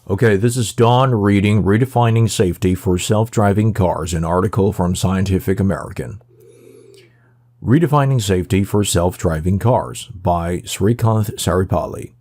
Okay, this is Don reading Redefining Safety for Self-Driving Cars, an article from Scientific American. Redefining Safety for Self-Driving Cars by Srikanth Saripalli.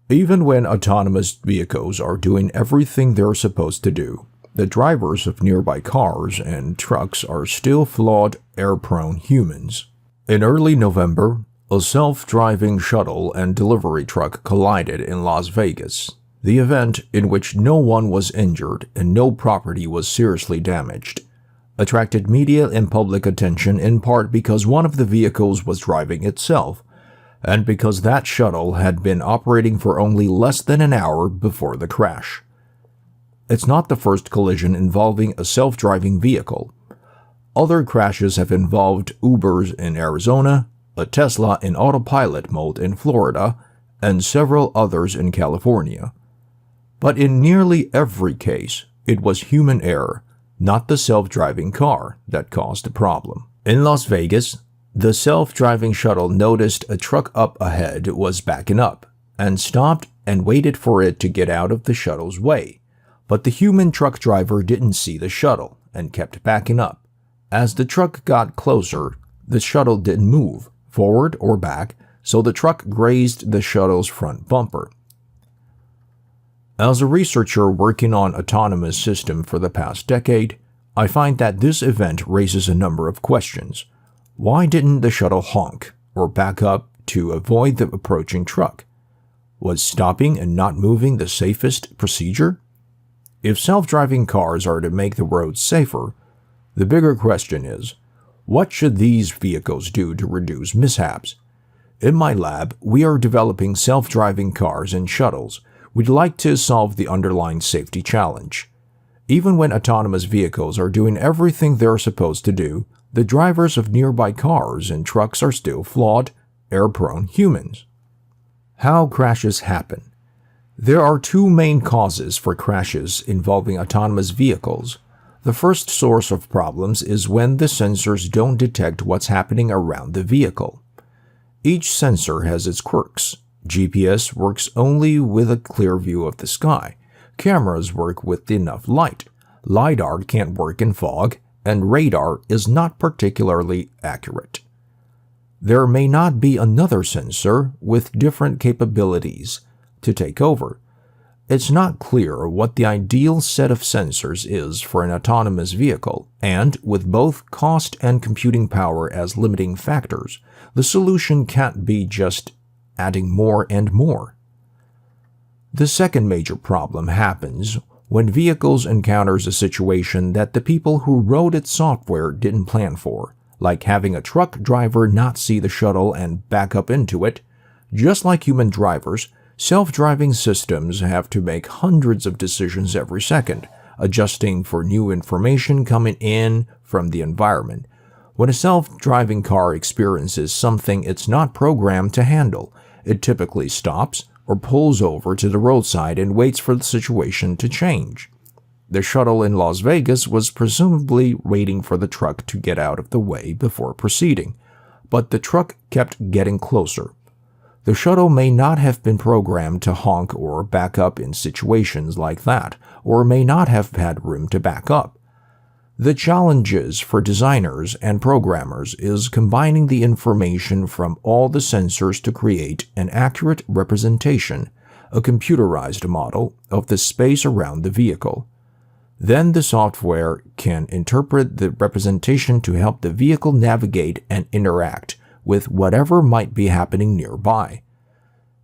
Even when autonomous vehicles are doing everything they're supposed to do, the drivers of nearby cars and trucks are still flawed, error-prone humans. In early November, a self-driving shuttle and delivery truck collided in Las Vegas. The event, in which no one was injured and no property was seriously damaged, attracted media and public attention in part because one of the vehicles was driving itself, and because that shuttle had been operating for only less than an hour before the crash. It's not the first collision involving a self-driving vehicle. Other crashes have involved Ubers in Arizona, a Tesla in autopilot mode in Florida, and several others in California. But in nearly every case, it was human error, not the self-driving car, that caused the problem. In Las Vegas, the self-driving shuttle noticed a truck up ahead was backing up, and stopped and waited for it to get out of the shuttle's way. But the human truck driver didn't see the shuttle and kept backing up. As the truck got closer, the shuttle didn't move, forward or back, so the truck grazed the shuttle's front bumper. As a researcher working on autonomous systems for the past decade, I find that this event raises a number of questions. Why didn't the shuttle honk or back up to avoid the approaching truck? Was stopping and not moving the safest procedure? If self-driving cars are to make the roads safer, the bigger question is, what should these vehicles do to reduce mishaps? In my lab, we are developing self-driving cars and shuttles. We'd like to solve the underlying safety challenge. Even when autonomous vehicles are doing everything they're supposed to do, the drivers of nearby cars and trucks are still flawed, error-prone humans. How crashes happen? There are two main causes for crashes involving autonomous vehicles. The first source of problems is when the sensors don't detect what's happening around the vehicle. Each sensor has its quirks. GPS works only with a clear view of the sky. Cameras work with enough light. LiDAR can't work in fog, and radar is not particularly accurate. There may not be another sensor with different capabilities to take over. It's not clear what the ideal set of sensors is for an autonomous vehicle, and with both cost and computing power as limiting factors, the solution can't be just adding more and more. The second major problem happens when vehicles encounters a situation that the people who wrote its software didn't plan for, like having a truck driver not see the shuttle and back up into it. Just like human drivers, self-driving systems have to make hundreds of decisions every second, adjusting for new information coming in from the environment. When a self-driving car experiences something it's not programmed to handle, it typically stops or pulls over to the roadside and waits for the situation to change. The shuttle in Las Vegas was presumably waiting for the truck to get out of the way before proceeding, but the truck kept getting closer. The shuttle may not have been programmed to honk or back up in situations like that, or may not have had room to back up. The challenges for designers and programmers is combining the information from all the sensors to create an accurate representation, a computerized model of the space around the vehicle. Then the software can interpret the representation to help the vehicle navigate and interact with whatever might be happening nearby.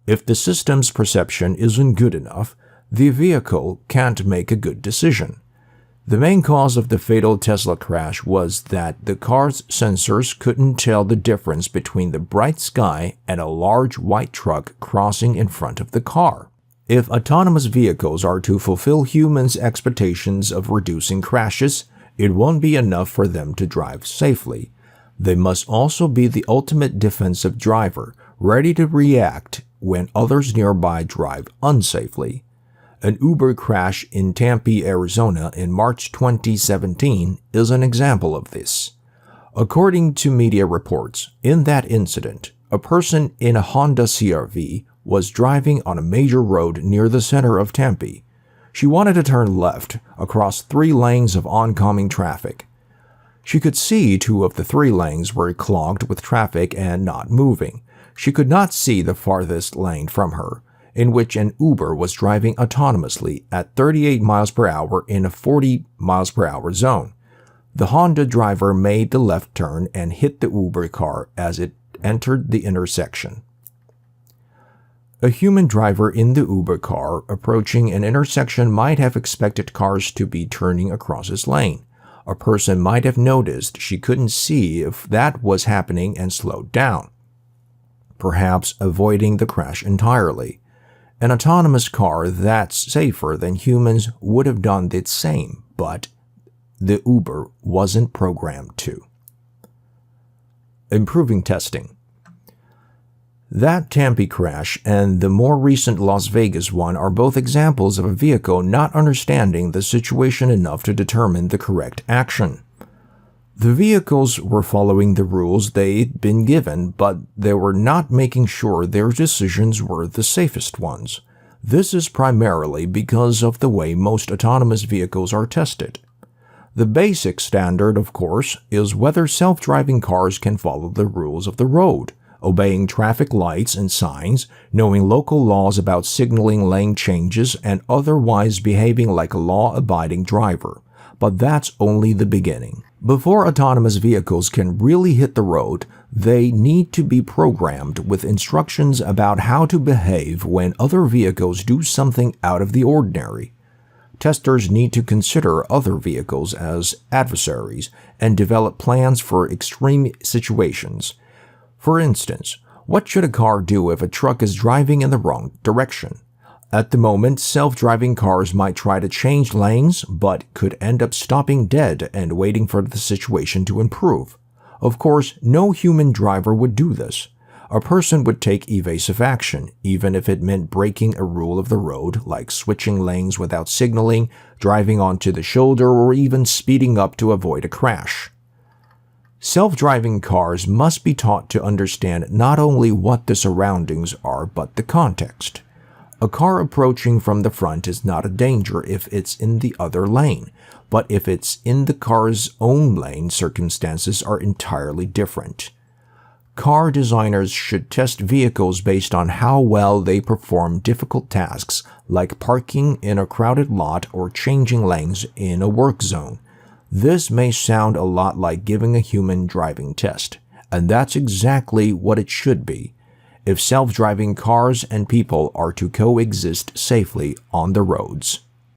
If the system's perception isn't good enough, the vehicle can't make a good decision. The main cause of the fatal Tesla crash was that the car's sensors couldn't tell the difference between the bright sky and a large white truck crossing in front of the car. If autonomous vehicles are to fulfill humans' expectations of reducing crashes, it won't be enough for them to drive safely. They must also be the ultimate defensive driver, ready to react when others nearby drive unsafely. An Uber crash in Tempe, Arizona in March 2017 is an example of this. According to media reports, in that incident, a person in a Honda CR-V was driving on a major road near the center of Tempe. She wanted to turn left across 3 lanes of oncoming traffic. She could see 2 of the 3 lanes were clogged with traffic and not moving. She could not see the farthest lane from her, in which an Uber was driving autonomously at 38 miles per hour in a 40 miles per hour zone. The Honda driver made the left turn and hit the Uber car as it entered the intersection. A human driver in the Uber car approaching an intersection might have expected cars to be turning across his lane. A person might have noticed she couldn't see if that was happening and slowed down, perhaps avoiding the crash entirely. An autonomous car that's safer than humans would have done the same, but the Uber wasn't programmed to. Improving testing. That Tempe crash and the more recent Las Vegas one are both examples of a vehicle not understanding the situation enough to determine the correct action. The vehicles were following the rules they'd been given, but they were not making sure their decisions were the safest ones. This is primarily because of the way most autonomous vehicles are tested. The basic standard, of course, is whether self-driving cars can follow the rules of the road, obeying traffic lights and signs, knowing local laws about signaling lane changes, and otherwise behaving like a law-abiding driver. But that's only the beginning. Before autonomous vehicles can really hit the road, they need to be programmed with instructions about how to behave when other vehicles do something out of the ordinary. Testers need to consider other vehicles as adversaries and develop plans for extreme situations. For instance, what should a car do if a truck is driving in the wrong direction? At the moment, self-driving cars might try to change lanes, but could end up stopping dead and waiting for the situation to improve. Of course, no human driver would do this. A person would take evasive action, even if it meant breaking a rule of the road, like switching lanes without signaling, driving onto the shoulder, or even speeding up to avoid a crash. Self-driving cars must be taught to understand not only what the surroundings are, but the context. A car approaching from the front is not a danger if it's in the other lane, but if it's in the car's own lane, circumstances are entirely different. Car designers should test vehicles based on how well they perform difficult tasks like parking in a crowded lot or changing lanes in a work zone. This may sound a lot like giving a human driving test, and that's exactly what it should be if self-driving cars and people are to coexist safely on the roads.